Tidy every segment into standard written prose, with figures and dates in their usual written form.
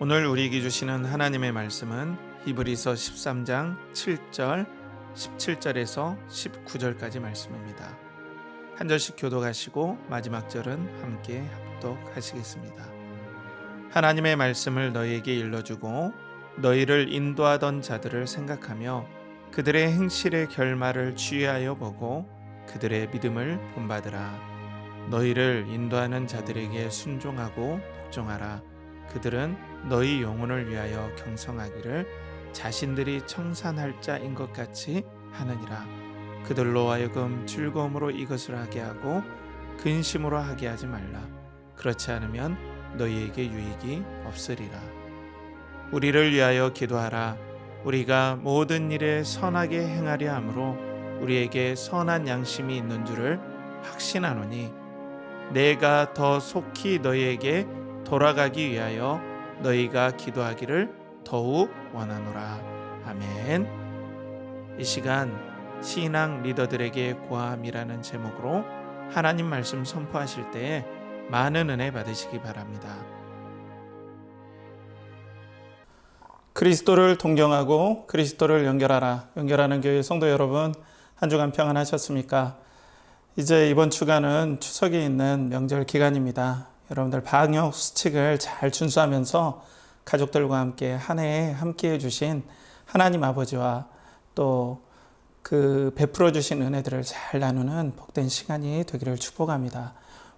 오늘 우리에게 주시는 하나님의 말씀은 히브리서 13장 7절, 17절에서 19절까지 말씀입니다. 한 절씩 교독하시고 마지막 절은 함께 합독하시겠습니다. 하나님의 말씀을 너희에게 일러주고 너희를 인도하던 자들을 생각하며 그들의 행실의 결말을 주의하여 보고 그들의 믿음을 본받으라. 너희를 인도하는 자들에게 순종하고 복종하라. 그들은 너희 영혼을 위하여 경성하기를 자신들이 청산할 자인 것 같이 하느니라. 그들로 하여금 즐거움으로 이것을 하게 하고 근심으로 하게 하지 말라. 그렇지 않으면 너희에게 유익이 없으리라. 우리를 위하여 기도하라. 우리가 모든 일에 선하게 행하려 함으로 우리에게 선한 양심이 있는 줄을 확신하노니 내가 더 속히 너희에게 돌아가기 위하여 너희가 기도하기를 더욱 원하노라. 아멘. 이 시간 신앙 리더들에게 고함이라는 제목으로 하나님 말씀 선포하실 때에 많은 은혜 받으시기 바랍니다. 그리스도를 동경하고 그리스도를 연결하는 교회 성도 여러분, 한 주간 평안하셨습니까? 이제 이번 주간은 추석이 있는 명절 기간입니다. 여러분들 방역 수칙을 잘 준수하면서 가족들과 함께 한 해에 함께 해주신 하나님 아버지와 또 그 베풀어 주신 은혜들을 잘 나누는 복된 시간이 되기를 축복합니다.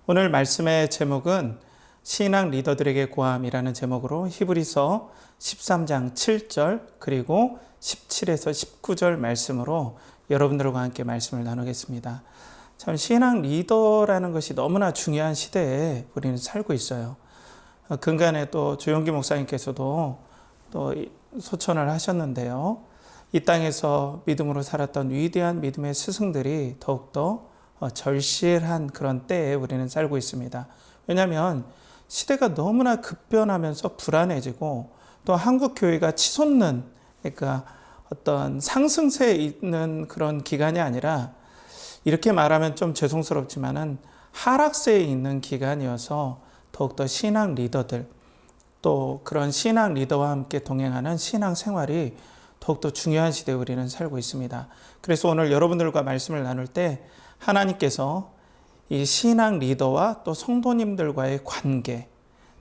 오늘 말씀의 제목은 신앙 리더들에게 고함이라는 제목으로 히브리서 13장 7절 그리고 17에서 19절 말씀으로 여러분들과 함께 말씀을 나누겠습니다. 참 신앙 리더라는 것이 너무나 중요한 시대에 우리는 살고 있어요. 근간에 또 조용기 목사님께서도 또 소천을 하셨는데요. 이 땅에서 믿음으로 살았던 위대한 믿음의 스승들이 더욱더 절실한 그런 때에 우리는 살고 있습니다. 왜냐하면 시대가 너무나 급변하면서 불안해지고 또 한국 교회가 치솟는, 그러니까 어떤 상승세에 있는 그런 기간이 아니라 이렇게 말하면 좀 죄송스럽지만은 하락세에 있는 기간이어서 더욱더 신앙 리더들 또 그런 신앙 리더와 함께 동행하는 신앙 생활이 더욱더 중요한 시대에 우리는 살고 있습니다. 그래서 오늘 여러분들과 말씀을 나눌 때 하나님께서 이 신앙 리더와 또 성도님들과의 관계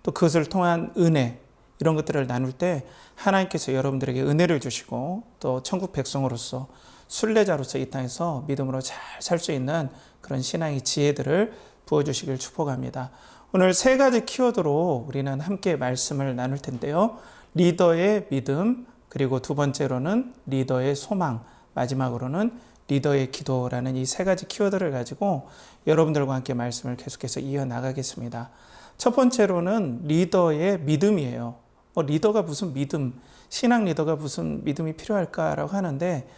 또 그것을 통한 은혜 이런 것들을 나눌 때 하나님께서 여러분들에게 은혜를 주시고 또 천국 백성으로서 순례자로서 이 땅에서 믿음으로 잘 살 수 있는 그런 신앙의 지혜들을 부어주시길 축복합니다. 오늘 세 가지 키워드로 우리는 함께 말씀을 나눌 텐데요. 리더의 믿음, 그리고 두 번째로는 리더의 소망, 마지막으로는 리더의 기도라는 이 세 가지 키워드를 가지고 여러분들과 함께 말씀을 계속해서 이어나가겠습니다. 첫 번째로는 리더의 믿음이에요. 리더가 무슨 믿음, 신앙 리더가 무슨 믿음이 필요할까라고 하는데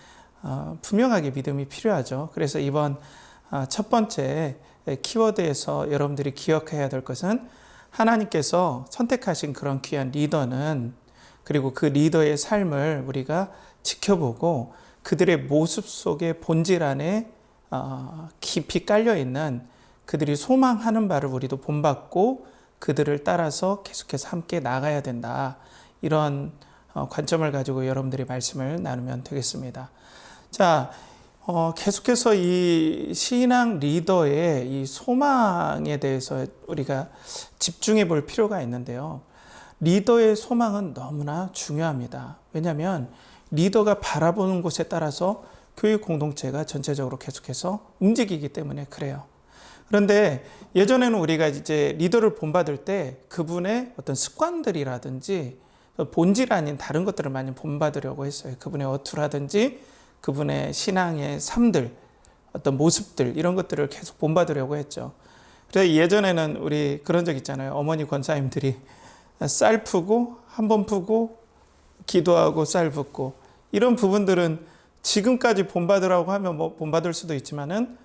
분명하게 믿음이 필요하죠. 그래서 이번 첫 번째 키워드에서 여러분들이 기억해야 될 것은 하나님께서 선택하신 그런 귀한 리더는 그리고 그 리더의 삶을 우리가 지켜보고 그들의 모습 속에 본질 안에 깊이 깔려있는 그들이 소망하는 바를 우리도 본받고 그들을 따라서 계속해서 함께 나가야 된다. 이런 관점을 가지고 여러분들이 말씀을 나누면 되겠습니다. 자, 계속해서 이 신앙 리더의 이 소망에 대해서 우리가 집중해 볼 필요가 있는데요. 리더의 소망은 너무나 중요합니다. 왜냐하면 리더가 바라보는 곳에 따라서 교회 공동체가 전체적으로 계속해서 움직이기 때문에 그래요. 그런데 예전에는 우리가 이제 리더를 본받을 때 그분의 어떤 습관들이라든지 본질 아닌 다른 것들을 많이 본받으려고 했어요. 그분의 어투라든지 그분의 신앙의 삶들, 어떤 모습들 이런 것들을 계속 본받으려고 했죠. 그래서 예전에는 우리 그런 적 있잖아요. 어머니 권사님들이 쌀 푸고 한 번 푸고 기도하고 쌀 붓고 이런 부분들은 지금까지 본받으라고 하면 뭐 본받을 수도 있지만은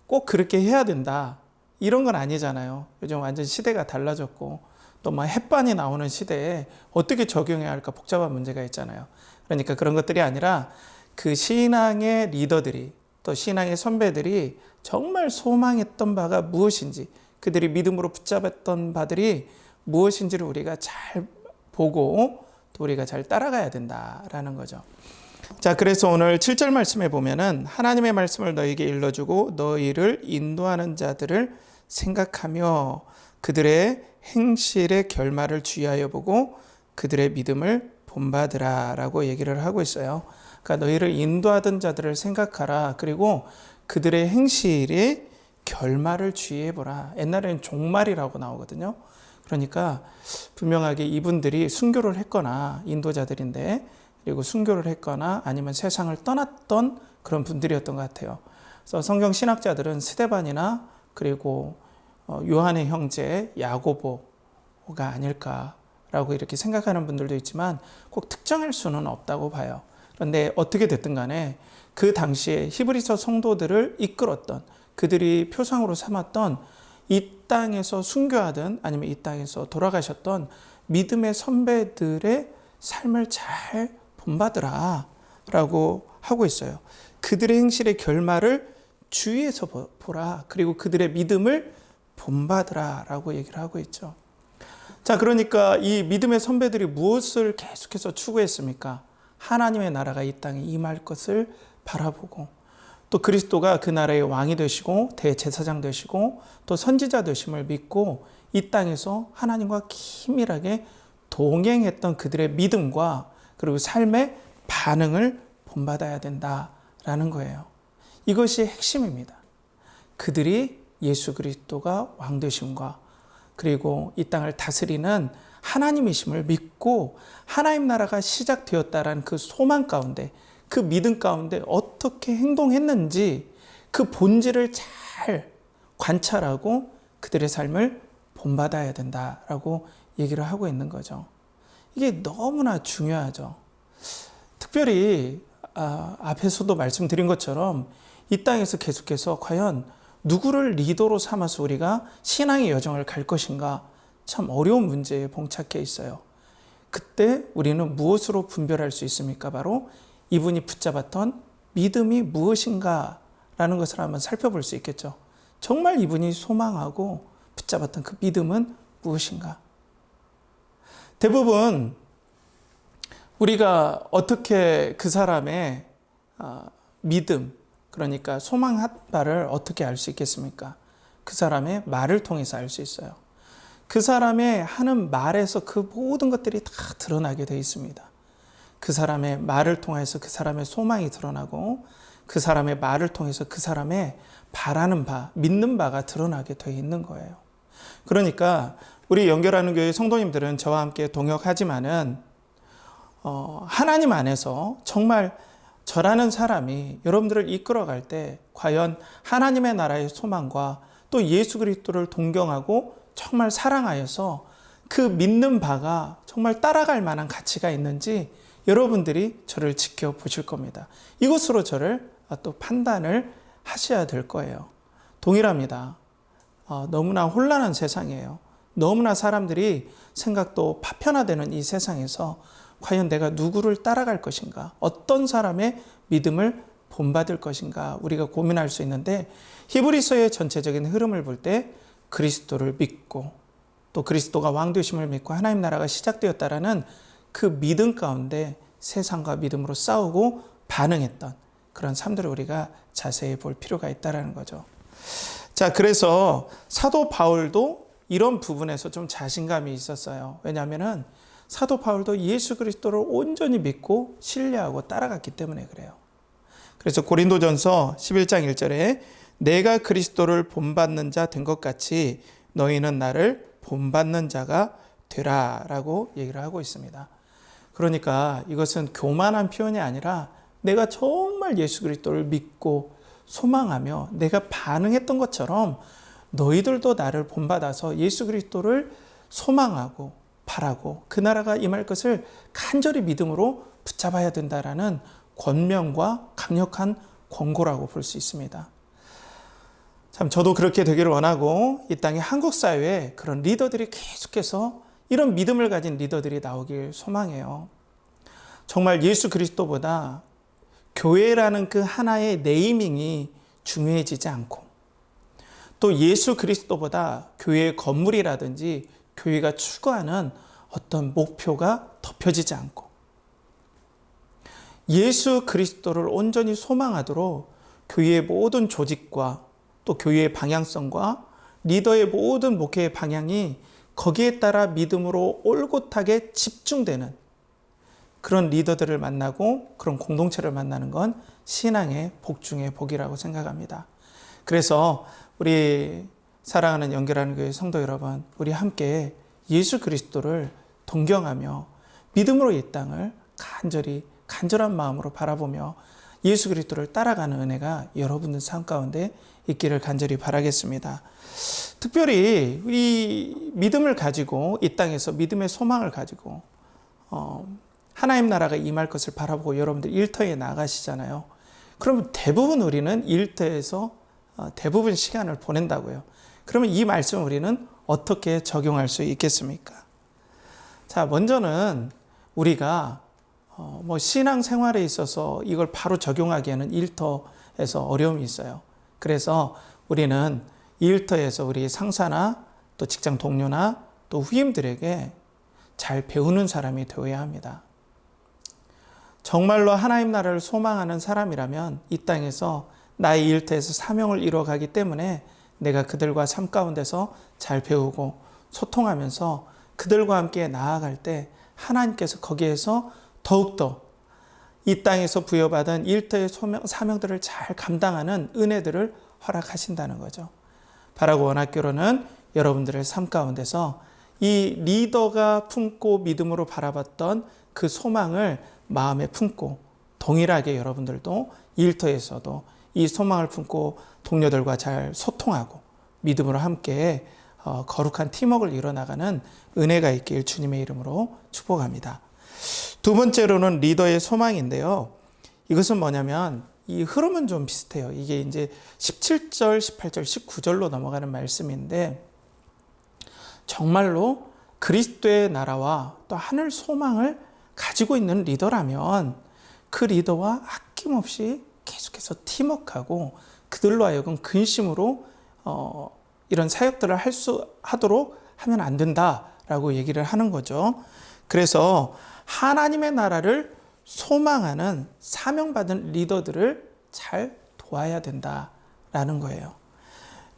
꼭 그렇게 해야 된다 이런 건 아니잖아요. 요즘 완전 시대가 달라졌고 또 뭐 햇반이 나오는 시대에 어떻게 적용해야 할까 복잡한 문제가 있잖아요. 그러니까 그런 것들이 아니라 그 신앙의 리더들이 또 신앙의 선배들이 정말 소망했던 바가 무엇인지 그들이 믿음으로 붙잡았던 바들이 무엇인지를 우리가 잘 보고 또 우리가 잘 따라가야 된다라는 거죠. 자, 그래서 오늘 7절 말씀에 보면은 하나님의 말씀을 너희에게 일러주고 너희를 인도하는 자들을 생각하며 그들의 행실의 결말을 주의하여 보고 그들의 믿음을 본받으라 라고 얘기를 하고 있어요. 그러니까 너희를 인도하던 자들을 생각하라. 그리고 그들의 행실의 결말을 주의해 보라. 옛날에는 종말이라고 나오거든요. 그러니까 분명하게 이분들이 순교를 했거나 인도자들인데 그리고 순교를 했거나 아니면 세상을 떠났던 그런 분들이었던 것 같아요. 그래서 성경 신학자들은 스데반이나 그리고 요한의 형제 야고보가 아닐까라고 이렇게 생각하는 분들도 있지만 꼭 특정할 수는 없다고 봐요. 그런데 어떻게 됐든 간에 그 당시에 히브리서 성도들을 이끌었던 그들이 표상으로 삼았던 이 땅에서 순교하든 아니면 이 땅에서 돌아가셨던 믿음의 선배들의 삶을 잘 본받으라 라고 하고 있어요. 그들의 행실의 결말을 주위에서 보라. 그리고 그들의 믿음을 본받으라 라고 얘기를 하고 있죠. 자, 그러니까 이 믿음의 선배들이 무엇을 계속해서 추구했습니까? 하나님의 나라가 이 땅에 임할 것을 바라보고 또 그리스도가 그 나라의 왕이 되시고 대제사장 되시고 또 선지자 되심을 믿고 이 땅에서 하나님과 긴밀하게 동행했던 그들의 믿음과 그리고 삶의 반응을 본받아야 된다라는 거예요. 이것이 핵심입니다. 그들이 예수 그리스도가 왕 되심과 그리고 이 땅을 다스리는 하나님이심을 믿고 하나님 나라가 시작되었다라는 그 소망 가운데 그 믿음 가운데 어떻게 행동했는지 그 본질을 잘 관찰하고 그들의 삶을 본받아야 된다라고 얘기를 하고 있는 거죠. 이게 너무나 중요하죠. 특별히 앞에서도 말씀드린 것처럼 이 땅에서 계속해서 과연 누구를 리더로 삼아서 우리가 신앙의 여정을 갈 것인가 참 어려운 문제에 봉착해 있어요. 그때 우리는 무엇으로 분별할 수 있습니까? 바로 이분이 붙잡았던 믿음이 무엇인가 라는 것을 한번 살펴볼 수 있겠죠. 정말 이분이 소망하고 붙잡았던 그 믿음은 무엇인가? 대부분 우리가 어떻게 그 사람의 믿음, 그러니까 소망한 바를 어떻게 알 수 있겠습니까? 그 사람의 말을 통해서 알 수 있어요. 그 사람의 하는 말에서 그 모든 것들이 다 드러나게 되어 있습니다. 그 사람의 말을 통해서 그 사람의 소망이 드러나고 그 사람의 말을 통해서 그 사람의 바라는 바, 믿는 바가 드러나게 되어 있는 거예요. 그러니까 우리 연결하는 교회 성도님들은 저와 함께 동역하지만은 하나님 안에서 정말 저라는 사람이 여러분들을 이끌어갈 때 과연 하나님의 나라의 소망과 또 예수 그리스도를 동경하고 정말 사랑하여서 그 믿는 바가 정말 따라갈 만한 가치가 있는지 여러분들이 저를 지켜보실 겁니다. 이것으로 저를 또 판단을 하셔야 될 거예요. 동일합니다. 너무나 혼란한 세상이에요. 너무나 사람들이 생각도 파편화되는 이 세상에서 과연 내가 누구를 따라갈 것인가? 어떤 사람의 믿음을 본받을 것인가? 우리가 고민할 수 있는데 히브리서의 전체적인 흐름을 볼 때 그리스도를 믿고 또 그리스도가 왕 되심을 믿고 하나님 나라가 시작되었다라는 그 믿음 가운데 세상과 믿음으로 싸우고 반응했던 그런 삶들을 우리가 자세히 볼 필요가 있다는 거죠. 자, 그래서 사도 바울도 이런 부분에서 좀 자신감이 있었어요. 왜냐하면은 사도 바울도 예수 그리스도를 온전히 믿고 신뢰하고 따라갔기 때문에 그래요. 그래서 고린도전서 11장 1절에 내가 그리스도를 본받는 자 된 것 같이 너희는 나를 본받는 자가 되라 라고 얘기를 하고 있습니다. 그러니까 이것은 교만한 표현이 아니라 내가 정말 예수 그리스도를 믿고 소망하며 내가 반응했던 것처럼 너희들도 나를 본받아서 예수 그리스도를 소망하고 바라고 그 나라가 임할 것을 간절히 믿음으로 붙잡아야 된다라는 권면과 강력한 권고라고 볼 수 있습니다. 참 저도 그렇게 되기를 원하고 이 땅의 한국 사회에 그런 리더들이 계속해서 이런 믿음을 가진 리더들이 나오길 소망해요. 정말 예수 그리스도보다 교회라는 그 하나의 네이밍이 중요해지지 않고 또 예수 그리스도보다 교회의 건물이라든지 교회가 추구하는 어떤 목표가 덮여지지 않고 예수 그리스도를 온전히 소망하도록 교회의 모든 조직과 또 교회의 방향성과 리더의 모든 목회의 방향이 거기에 따라 믿음으로 올곧하게 집중되는 그런 리더들을 만나고 그런 공동체를 만나는 건 신앙의 복 중의 복이라고 생각합니다. 그래서 우리 사랑하는 연결하는 교회 성도 여러분, 우리 함께 예수 그리스도를 동경하며 믿음으로 이 땅을 간절한 마음으로 바라보며 예수 그리스도를 따라가는 은혜가 여러분들 삶 가운데 있기를 간절히 바라겠습니다. 특별히 이 믿음을 가지고 이 땅에서 믿음의 소망을 가지고 하나님 나라가 임할 것을 바라보고 여러분들 일터에 나가시잖아요. 그러면 대부분 우리는 일터에서 대부분 시간을 보낸다고요. 그러면 이 말씀을 우리는 어떻게 적용할 수 있겠습니까? 자, 먼저는 우리가 신앙생활에 있어서 이걸 바로 적용하기에는 일터에서 어려움이 있어요. 그래서 우리는 일터에서 우리 상사나 또 직장 동료나 또 후임들에게 잘 배우는 사람이 되어야 합니다. 정말로 하나님 나라를 소망하는 사람이라면 이 땅에서 나의 일터에서 사명을 이루어가기 때문에 내가 그들과 삶 가운데서 잘 배우고 소통하면서 그들과 함께 나아갈 때 하나님께서 거기에서 더욱더 이 땅에서 부여받은 일터의 사명들을 잘 감당하는 은혜들을 허락하신다는 거죠. 바라고 원학교로는 여러분들의 삶 가운데서 이 리더가 품고 믿음으로 바라봤던 그 소망을 마음에 품고 동일하게 여러분들도 일터에서도 이 소망을 품고 동료들과 잘 소통하고 믿음으로 함께 거룩한 팀워크를 이뤄나가는 은혜가 있길 주님의 이름으로 축복합니다. 두 번째로는 리더의 소망인데요. 이것은 뭐냐면 이 흐름은 좀 비슷해요. 이게 이제 17절, 18절, 19절로 넘어가는 말씀인데 정말로 그리스도의 나라와 또 하늘 소망을 가지고 있는 리더라면 그 리더와 아낌없이 계속해서 팀워크하고 그들로 하여금 근심으로 이런 사역들을 하도록 하면 안 된다라고 얘기를 하는 거죠. 그래서 하나님의 나라를 소망하는 사명받은 리더들을 잘 도와야 된다라는 거예요.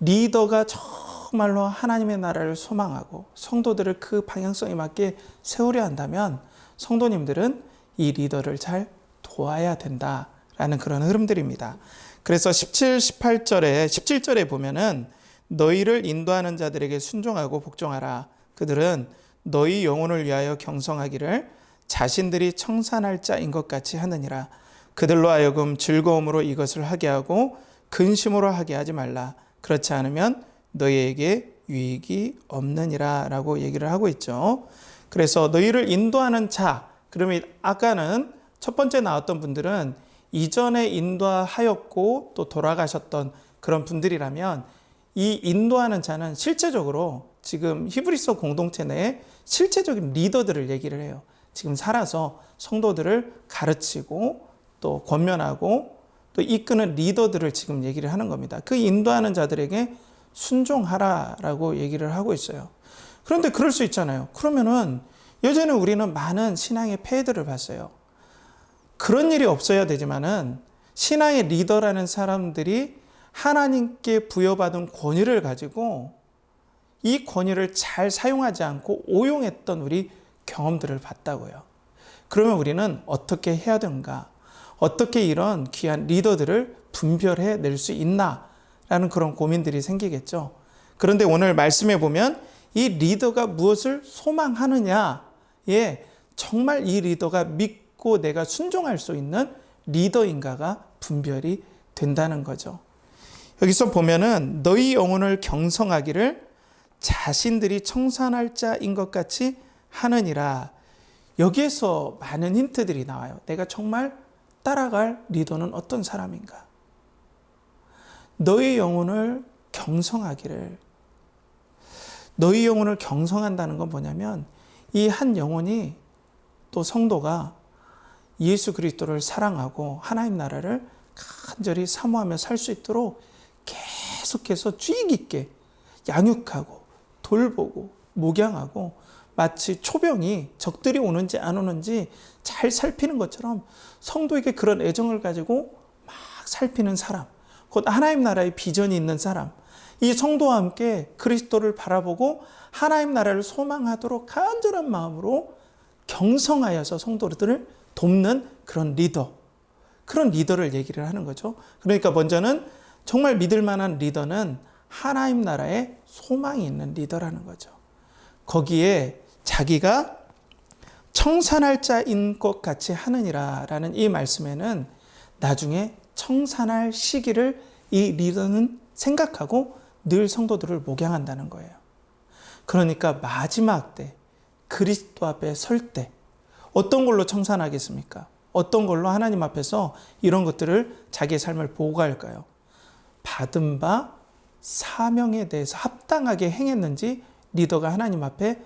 리더가 정말로 하나님의 나라를 소망하고 성도들을 그 방향성에 맞게 세우려 한다면 성도님들은 이 리더를 잘 도와야 된다라는 그런 흐름들입니다. 그래서 17절에 보면은 너희를 인도하는 자들에게 순종하고 복종하라. 그들은 너희 영혼을 위하여 경성하기를 자신들이 청산할 자인 것 같이 하느니라. 그들로 하여금 즐거움으로 이것을 하게 하고 근심으로 하게 하지 말라. 그렇지 않으면 너희에게 유익이 없느니라 라고 얘기를 하고 있죠. 그래서 너희를 인도하는 자, 그러면 아까는 첫 번째 나왔던 분들은 이전에 인도하였고 또 돌아가셨던 그런 분들이라면 이 인도하는 자는 실제적으로 지금 히브리서 공동체 내에 실제적인 리더들을 얘기를 해요. 지금 살아서 성도들을 가르치고 또 권면하고 또 이끄는 리더들을 지금 얘기를 하는 겁니다. 그 인도하는 자들에게 순종하라라고 얘기를 하고 있어요. 그런데 그럴 수 있잖아요. 그러면은 예전에 우리는 많은 신앙의 폐해들을 봤어요. 그런 일이 없어야 되지만은 신앙의 리더라는 사람들이 하나님께 부여받은 권위를 가지고 이 권위를 잘 사용하지 않고 오용했던 우리 경험들을 봤다고요. 그러면 우리는 어떻게 해야 되는가? 어떻게 이런 귀한 리더들을 분별해 낼 수 있나라는 그런 고민들이 생기겠죠. 그런데 오늘 말씀해 보면 이 리더가 무엇을 소망하느냐에 정말 이 리더가 믿고 내가 순종할 수 있는 리더인가가 분별이 된다는 거죠. 여기서 보면은 너희 영혼을 경성하기를 자신들이 청산할 자인 것 같이 하느니라. 여기에서 많은 힌트들이 나와요. 내가 정말 따라갈 리더는 어떤 사람인가? 너희 영혼을 경성하기를. 너희 영혼을 경성한다는 건 뭐냐면 이 한 영혼이 또 성도가 예수 그리스도를 사랑하고 하나님 나라를 간절히 사모하며 살 수 있도록 계속해서 주의 깊게 양육하고 돌보고 목양하고 마치 초병이 적들이 오는지 안 오는지 잘 살피는 것처럼 성도에게 그런 애정을 가지고 막 살피는 사람, 곧 하나님 나라의 비전이 있는 사람, 이 성도와 함께 그리스도를 바라보고 하나님 나라를 소망하도록 간절한 마음으로 경성하여서 성도들을 돕는 그런 리더를 얘기를 하는 거죠. 그러니까 먼저는 정말 믿을 만한 리더는 하나님 나라에 소망이 있는 리더라는 거죠. 거기에 자기가 청산할 자인 것 같이 하느니라 라는 이 말씀에는 나중에 청산할 시기를 이 리더는 생각하고 늘 성도들을 목양한다는 거예요. 그러니까 마지막 때 그리스도 앞에 설 때 어떤 걸로 청산하겠습니까? 어떤 걸로 하나님 앞에서 이런 것들을 자기의 삶을 보고할까요? 받은 바 사명에 대해서 합당하게 행했는지 리더가 하나님 앞에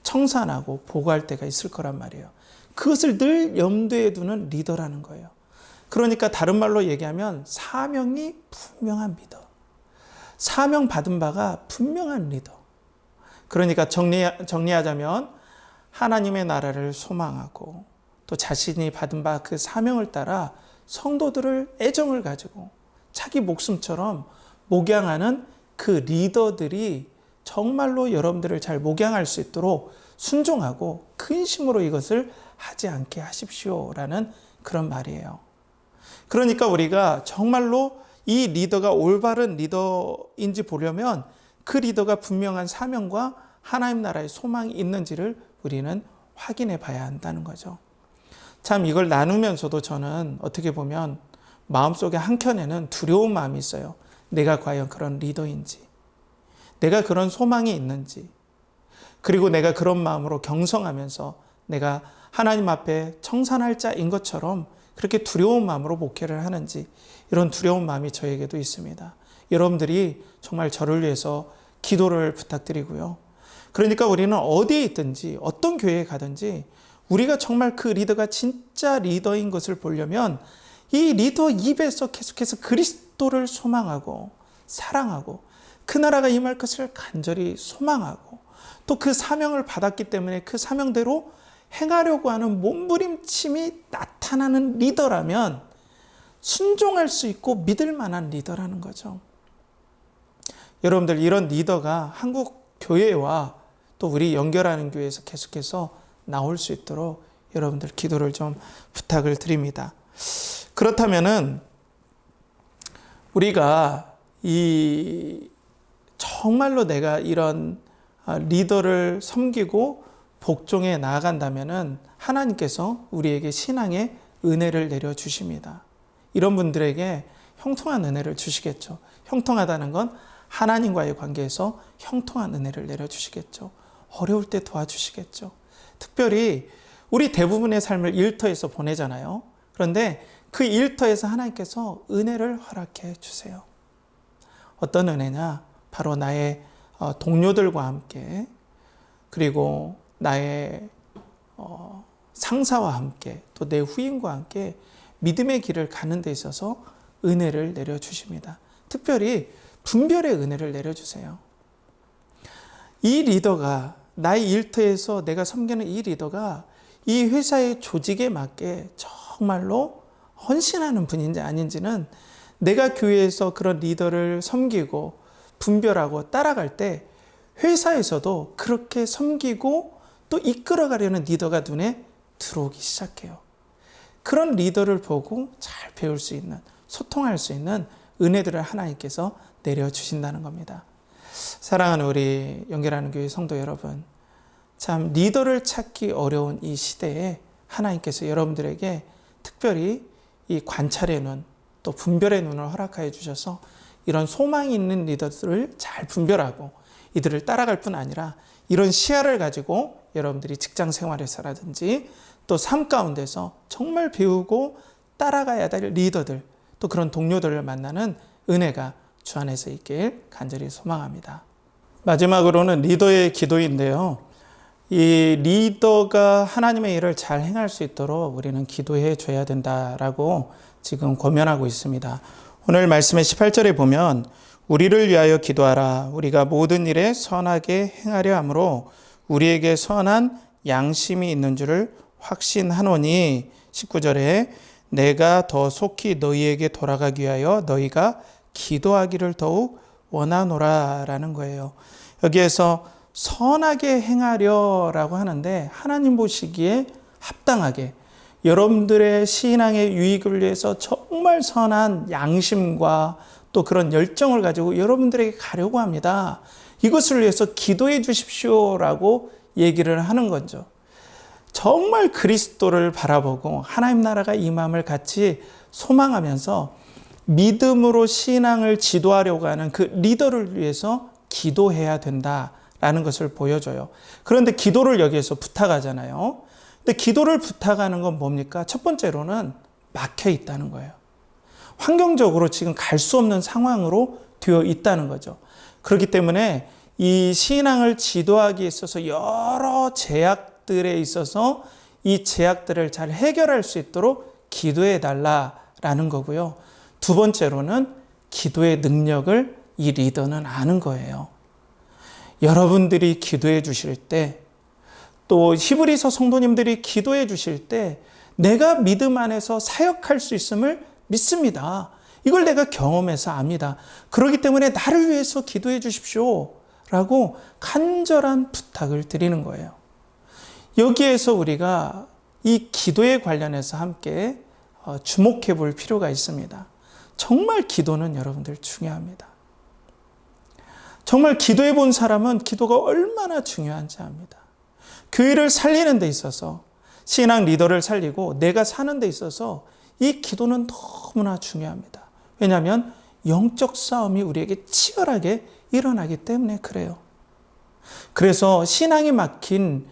청산하고 보고할 때가 있을 거란 말이에요. 그것을 늘 염두에 두는 리더라는 거예요. 그러니까 다른 말로 얘기하면 사명이 분명한 리더. 사명 받은 바가 분명한 리더. 그러니까 정리하자면 하나님의 나라를 소망하고 또 자신이 받은 바 그 사명을 따라 성도들을 애정을 가지고 자기 목숨처럼 목양하는 그 리더들이 정말로 여러분들을 잘 목양할 수 있도록 순종하고 근심으로 이것을 하지 않게 하십시오라는 그런 말이에요. 그러니까 우리가 정말로 이 리더가 올바른 리더인지 보려면 그 리더가 분명한 사명과 하나님 나라의 소망이 있는지를 우리는 확인해 봐야 한다는 거죠. 참 이걸 나누면서도 저는 어떻게 보면 마음속에 한켠에는 두려운 마음이 있어요. 내가 과연 그런 리더인지, 내가 그런 소망이 있는지, 그리고 내가 그런 마음으로 경성하면서 내가 하나님 앞에 청산할 자인 것처럼 그렇게 두려운 마음으로 목회를 하는지, 이런 두려운 마음이 저에게도 있습니다. 여러분들이 정말 저를 위해서 기도를 부탁드리고요. 그러니까 우리는 어디에 있든지 어떤 교회에 가든지 우리가 정말 그 리더가 진짜 리더인 것을 보려면 이 리더 입에서 계속해서 그리스도를 소망하고 사랑하고 그 나라가 임할 것을 간절히 소망하고 또 그 사명을 받았기 때문에 그 사명대로 행하려고 하는 몸부림침이 나타나는 리더라면 순종할 수 있고 믿을 만한 리더라는 거죠. 여러분들 이런 리더가 한국 교회와 또 우리 연결하는 교회에서 계속해서 나올 수 있도록 여러분들 기도를 좀 부탁을 드립니다. 그렇다면은 우리가 정말로 내가 이런 리더를 섬기고 복종해 나아간다면은 하나님께서 우리에게 신앙의 은혜를 내려주십니다. 이런 분들에게 형통한 은혜를 주시겠죠. 형통하다는 건 하나님과의 관계에서 형통한 은혜를 내려주시겠죠. 어려울 때 도와주시겠죠. 특별히 우리 대부분의 삶을 일터에서 보내잖아요. 그런데 그 일터에서 하나님께서 은혜를 허락해 주세요. 어떤 은혜냐? 바로 나의 동료들과 함께, 그리고 나의 상사와 함께, 또 내 후임과 함께 믿음의 길을 가는 데 있어서 은혜를 내려주십니다. 특별히 분별의 은혜를 내려주세요. 이 리더가, 나의 일터에서 내가 섬기는 이 리더가 이 회사의 조직에 맞게 정말로 헌신하는 분인지 아닌지는 내가 교회에서 그런 리더를 섬기고 분별하고 따라갈 때 회사에서도 그렇게 섬기고 또 이끌어가려는 리더가 눈에 들어오기 시작해요. 그런 리더를 보고 잘 배울 수 있는, 소통할 수 있는 은혜들을 하나님께서 내려주신다는 겁니다. 사랑하는 우리 연결하는 교회 성도 여러분, 참 리더를 찾기 어려운 이 시대에 하나님께서 여러분들에게 특별히 이 관찰의 눈, 또 분별의 눈을 허락하여 주셔서 이런 소망이 있는 리더들을 잘 분별하고 이들을 따라갈 뿐 아니라 이런 시야를 가지고 여러분들이 직장 생활에서라든지 또 삶 가운데서 정말 배우고 따라가야 될 리더들, 또 그런 동료들을 만나는 은혜가 주 안에서 있길 간절히 소망합니다. 마지막으로는 리더의 기도인데요. 이 리더가 하나님의 일을 잘 행할 수 있도록 우리는 기도해 줘야 된다라고 지금 권면하고 있습니다. 오늘 말씀의 18절에 보면 우리를 위하여 기도하라. 우리가 모든 일에 선하게 행하려 함으로 우리에게 선한 양심이 있는 줄을 확신하노니 19절에 내가 더 속히 너희에게 돌아가기 위하여 너희가 기도하기를 더욱 원하노라 라는 거예요. 여기에서 선하게 행하려라고 하는데 하나님 보시기에 합당하게 여러분들의 신앙의 유익을 위해서 정말 선한 양심과 또 그런 열정을 가지고 여러분들에게 가려고 합니다. 이것을 위해서 기도해 주십시오라고 얘기를 하는 거죠. 정말 그리스도를 바라보고 하나님 나라가 임함을 같이 소망하면서 믿음으로 신앙을 지도하려고 하는 그 리더를 위해서 기도해야 된다라는 것을 보여줘요. 그런데 기도를 여기에서 부탁하잖아요. 근데 기도를 부탁하는 건 뭡니까? 첫 번째로는 막혀 있다는 거예요. 환경적으로 지금 갈 수 없는 상황으로 되어 있다는 거죠. 그렇기 때문에 이 신앙을 지도하기에 있어서 여러 제약들에 있어서 이 제약들을 잘 해결할 수 있도록 기도해 달라라는 거고요. 두 번째로는 기도의 능력을 이 리더는 아는 거예요. 여러분들이 기도해 주실 때, 또 히브리서 성도님들이 기도해 주실 때 내가 믿음 안에서 사역할 수 있음을 믿습니다. 이걸 내가 경험해서 압니다. 그렇기 때문에 나를 위해서 기도해 주십시오 라고 간절한 부탁을 드리는 거예요. 여기에서 우리가 이 기도에 관련해서 함께 주목해 볼 필요가 있습니다. 정말 기도는 여러분들 중요합니다. 정말 기도해 본 사람은 기도가 얼마나 중요한지 압니다. 교회를 살리는 데 있어서 신앙 리더를 살리고 내가 사는 데 있어서 이 기도는 너무나 중요합니다. 왜냐하면 영적 싸움이 우리에게 치열하게 일어나기 때문에 그래요. 그래서 신앙이 막힌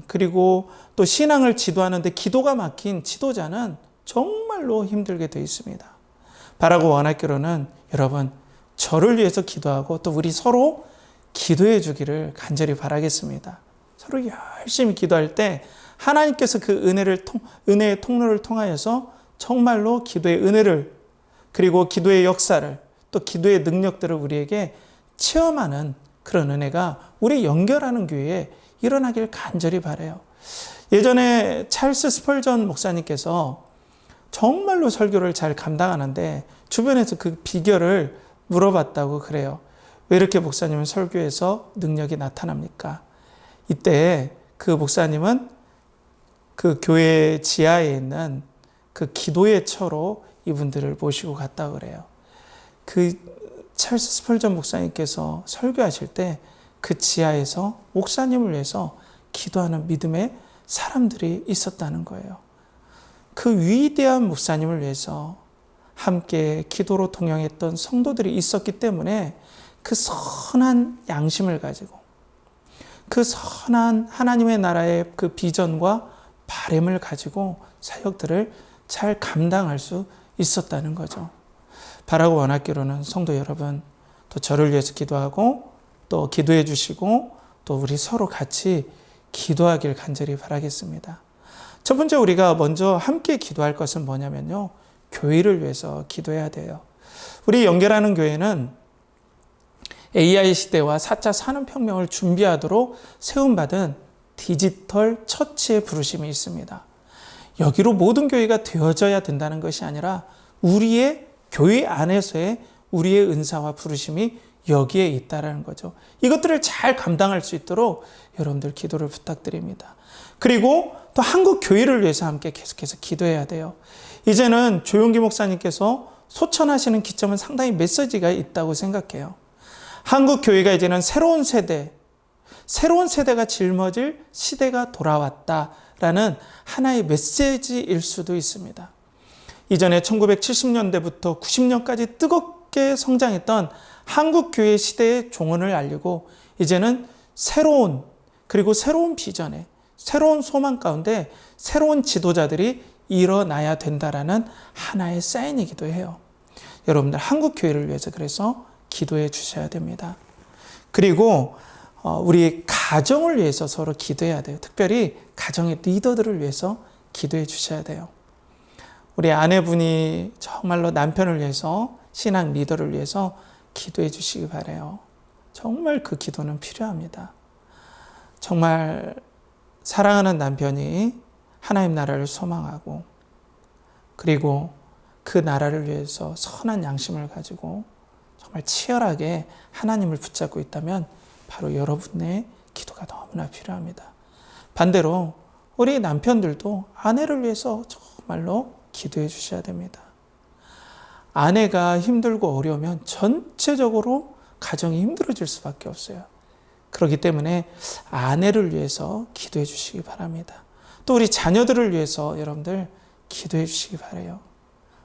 그리고 또 신앙을 지도하는데 기도가 막힌 지도자는 정말로 힘들게 되어 있습니다. 바라고 원하기로는 여러분 저를 위해서 기도하고 또 우리 서로 기도해 주기를 간절히 바라겠습니다. 서로 열심히 기도할 때 하나님께서 그 은혜의 통로를 통하여서 정말로 기도의 은혜를 그리고 기도의 역사를 또 기도의 능력들을 우리에게 체험하는 그런 은혜가 우리 연결하는 교회에 일어나길 간절히 바라요. 예전에 찰스 스펄전 목사님께서 정말로 설교를 잘 감당하는데 주변에서 그 비결을 물어봤다고 그래요. 왜 이렇게 목사님은 설교에서 능력이 나타납니까? 이때 그 목사님은 그 교회 지하에 있는 그 기도의 처로 이분들을 모시고 갔다고 그래요. 그 찰스 스펄전 목사님께서 설교하실 때 그 지하에서 목사님을 위해서 기도하는 믿음의 사람들이 있었다는 거예요. 그 위대한 목사님을 위해서 함께 기도로 동행했던 성도들이 있었기 때문에 그 선한 양심을 가지고 그 선한 하나님의 나라의 그 비전과 바램을 가지고 사역들을 잘 감당할 수 있었다는 거죠. 바라고 원하기로는 성도 여러분, 또 저를 위해서 기도하고 또 기도해 주시고 또 우리 서로 같이 기도하길 간절히 바라겠습니다. 첫 번째 우리가 먼저 함께 기도할 것은 뭐냐면요. 교회를 위해서 기도해야 돼요. 우리 연결하는 교회는 AI 시대와 4차 산업혁명을 준비하도록 세움받은 디지털 처치의 부르심이 있습니다. 여기로 모든 교회가 되어져야 된다는 것이 아니라 우리의 교회 안에서의 우리의 은사와 부르심이 여기에 있다는 거죠. 이것들을 잘 감당할 수 있도록 여러분들 기도를 부탁드립니다. 그리고 또 한국 교회를 위해서 함께 계속해서 기도해야 돼요. 이제는 조용기 목사님께서 소천하시는 기점은 상당히 메시지가 있다고 생각해요. 한국 교회가 이제는 새로운 세대가 짊어질 시대가 돌아왔다라는 하나의 메시지일 수도 있습니다. 이전에 1970년대부터 90년까지 뜨겁게 성장했던 한국 교회 시대의 종언을 알리고 이제는 새로운 비전에 새로운 소망 가운데 새로운 지도자들이 일어나야 된다라는 하나의 사인이기도 해요. 여러분들 한국 교회를 위해서 그래서 기도해 주셔야 됩니다. 그리고 우리 가정을 위해서 서로 기도해야 돼요. 특별히 가정의 리더들을 위해서 기도해 주셔야 돼요. 우리 아내분이 정말로 남편을 위해서 신앙 리더를 위해서 기도해 주시기 바라요. 정말 그 기도는 필요합니다. 정말 사랑하는 남편이 하나님 나라를 소망하고 그리고 그 나라를 위해서 선한 양심을 가지고 정말 치열하게 하나님을 붙잡고 있다면 바로 여러분의 기도가 너무나 필요합니다. 반대로 우리 남편들도 아내를 위해서 정말로 기도해 주셔야 됩니다. 아내가 힘들고 어려우면 전체적으로 가정이 힘들어질 수밖에 없어요. 그렇기 때문에 아내를 위해서 기도해 주시기 바랍니다. 또 우리 자녀들을 위해서 여러분들 기도해 주시기 바라요.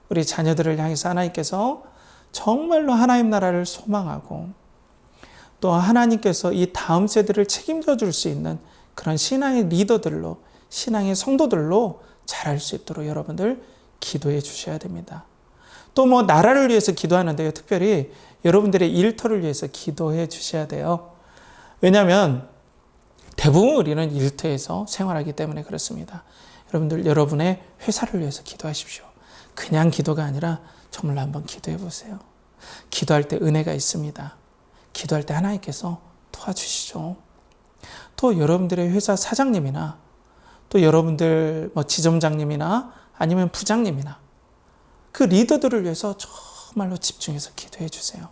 우리 자녀들을 향해서 하나님께서 정말로 하나님 나라를 소망하고 또 하나님께서 이 다음 세대를 책임져 줄 수 있는 그런 신앙의 리더들로, 신앙의 성도들로 자랄 수 있도록 여러분들 기도해 주셔야 됩니다. 또 뭐 나라를 위해서 기도하는데요. 특별히 여러분들의 일터를 위해서 기도해 주셔야 돼요. 왜냐하면 대부분 우리는 일터에서 생활하기 때문에 그렇습니다. 여러분들 여러분의 회사를 위해서 기도하십시오. 그냥 기도가 아니라 정말로 한번 기도해 보세요. 기도할 때 은혜가 있습니다. 기도할 때 하나님께서 도와주시죠. 또 여러분들의 회사 사장님이나 또 여러분들 뭐 지점장님이나 아니면 부장님이나 그 리더들을 위해서 정말로 집중해서 기도해 주세요.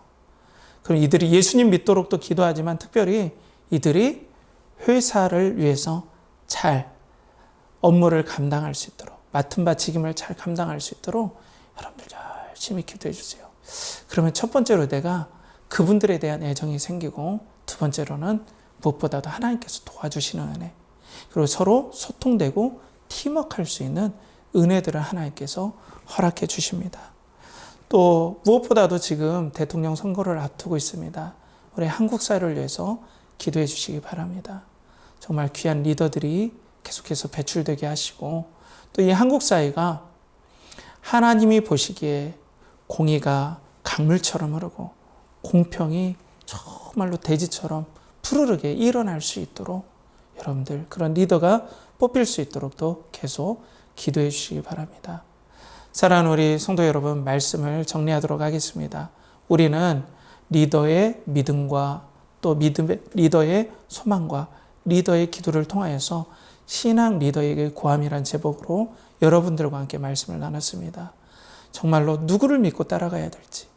그럼 이들이 예수님 믿도록 또 기도하지만 특별히 이들이 회사를 위해서 잘 업무를 감당할 수 있도록 맡은 바 책임을 잘 감당할 수 있도록 여러분들 열심히 기도해 주세요. 그러면 첫 번째로 내가 그분들에 대한 애정이 생기고 두 번째로는 무엇보다도 하나님께서 도와주시는 은혜 그리고 서로 소통되고 팀워크할 수 있는 은혜들을 하나님께서 허락해 주십니다. 또 무엇보다도 지금 대통령 선거를 앞두고 있습니다. 우리 한국 사회를 위해서 기도해 주시기 바랍니다. 정말 귀한 리더들이 계속해서 배출되게 하시고 또 이 한국 사회가 하나님이 보시기에 공의가 강물처럼 흐르고 공평이 정말로 대지처럼 푸르르게 일어날 수 있도록 여러분들 그런 리더가 뽑힐 수 있도록 또 계속 기도해 주시기 바랍니다. 사랑하는 우리 성도 여러분, 말씀을 정리하도록 하겠습니다. 우리는 리더의 믿음과 또 리더의 소망과 리더의 기도를 통하여서 신앙 리더에게 고함이란 제목으로 여러분들과 함께 말씀을 나눴습니다. 정말로 누구를 믿고 따라가야 될지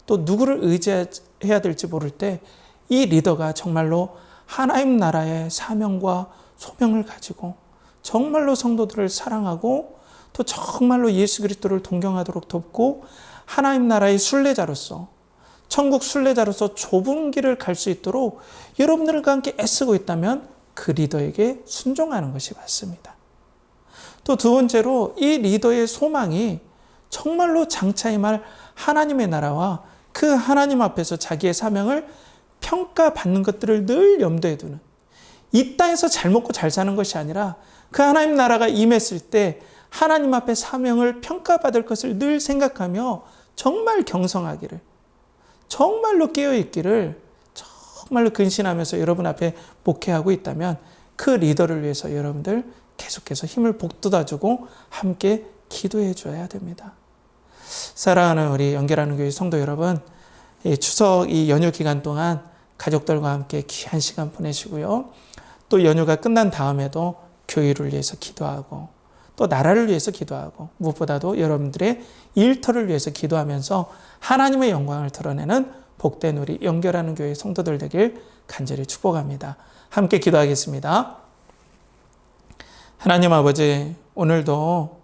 또 누구를 의지해야 될지 모를 때 이 리더가 정말로 하나님 나라의 사명과 소명을 가지고 정말로 성도들을 사랑하고 또 정말로 예수 그리스도를 동경하도록 돕고 하나님 나라의 순례자로서 천국 순례자로서 좁은 길을 갈 수 있도록 여러분들과 함께 애쓰고 있다면 그 리더에게 순종하는 것이 맞습니다. 또 두 번째로 이 리더의 소망이 정말로 장차 임할 하나님의 나라와 그 하나님 앞에서 자기의 사명을 평가받는 것들을 늘 염두에 두는 이 땅에서 잘 먹고 잘 사는 것이 아니라 그 하나님 나라가 임했을 때 하나님 앞에 사명을 평가받을 것을 늘 생각하며 정말 경성하기를 정말로 깨어있기를 정말로 근신하면서 여러분 앞에 목회하고 있다면 그 리더를 위해서 여러분들 계속해서 힘을 북돋아주고 함께 기도해 줘야 됩니다. 사랑하는 우리 연결하는 교회 성도 여러분, 추석 이 연휴 기간 동안 가족들과 함께 귀한 시간 보내시고요. 또 연휴가 끝난 다음에도 교회를 위해서 기도하고 또 나라를 위해서 기도하고 무엇보다도 여러분들의 일터를 위해서 기도하면서 하나님의 영광을 드러내는 복된 우리 연결하는 교회 성도들 되길 간절히 축복합니다. 함께 기도하겠습니다. 하나님 아버지, 오늘도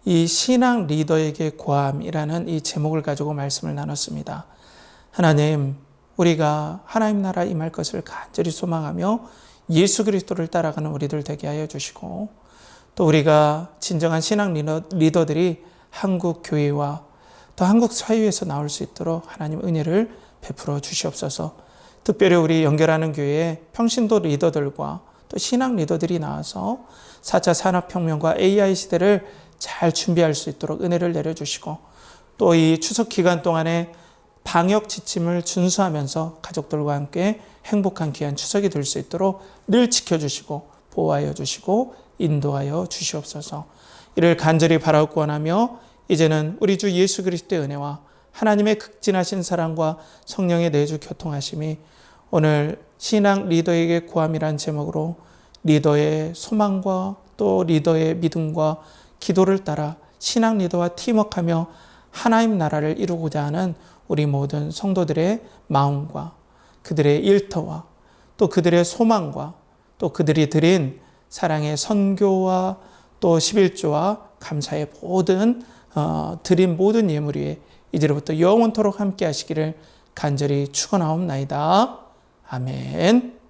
이 신앙 리더에게 고함이라는 이 제목을 가지고 말씀을 나눴습니다. 하나님, 우리가 하나님 나라 임할 것을 간절히 소망하며 예수 그리스도를 따라가는 우리들 되게 하여 주시고 또 우리가 진정한 신앙 리더들이 한국 교회와 또 한국 사회에서 나올 수 있도록 하나님 은혜를 베풀어 주시옵소서. 특별히 우리 연결하는 교회에 평신도 리더들과 또 신앙 리더들이 나와서 4차 산업혁명과 AI 시대를 잘 준비할 수 있도록 은혜를 내려주시고 또 이 추석 기간 동안에 방역 지침을 준수하면서 가족들과 함께 행복한 귀한 추석이 될 수 있도록 늘 지켜주시고 보호하여 주시고 인도하여 주시옵소서. 이를 간절히 바라고 원하며 이제는 우리 주 예수 그리스도의 은혜와 하나님의 극진하신 사랑과 성령의 내주 교통하심이 오늘 신앙 리더에게 구함이란 제목으로 리더의 소망과 또 리더의 믿음과 기도를 따라 신앙 리더와 팀워크하며 하나님 나라를 이루고자 하는 우리 모든 성도들의 마음과 그들의 일터와 또 그들의 소망과 또 그들이 드린 사랑의 선교와 또 11조와 감사의 모든 드린 모든 예물 위에 이제로부터 영원토록 함께 하시기를 간절히 축원하옵나이다. 아멘.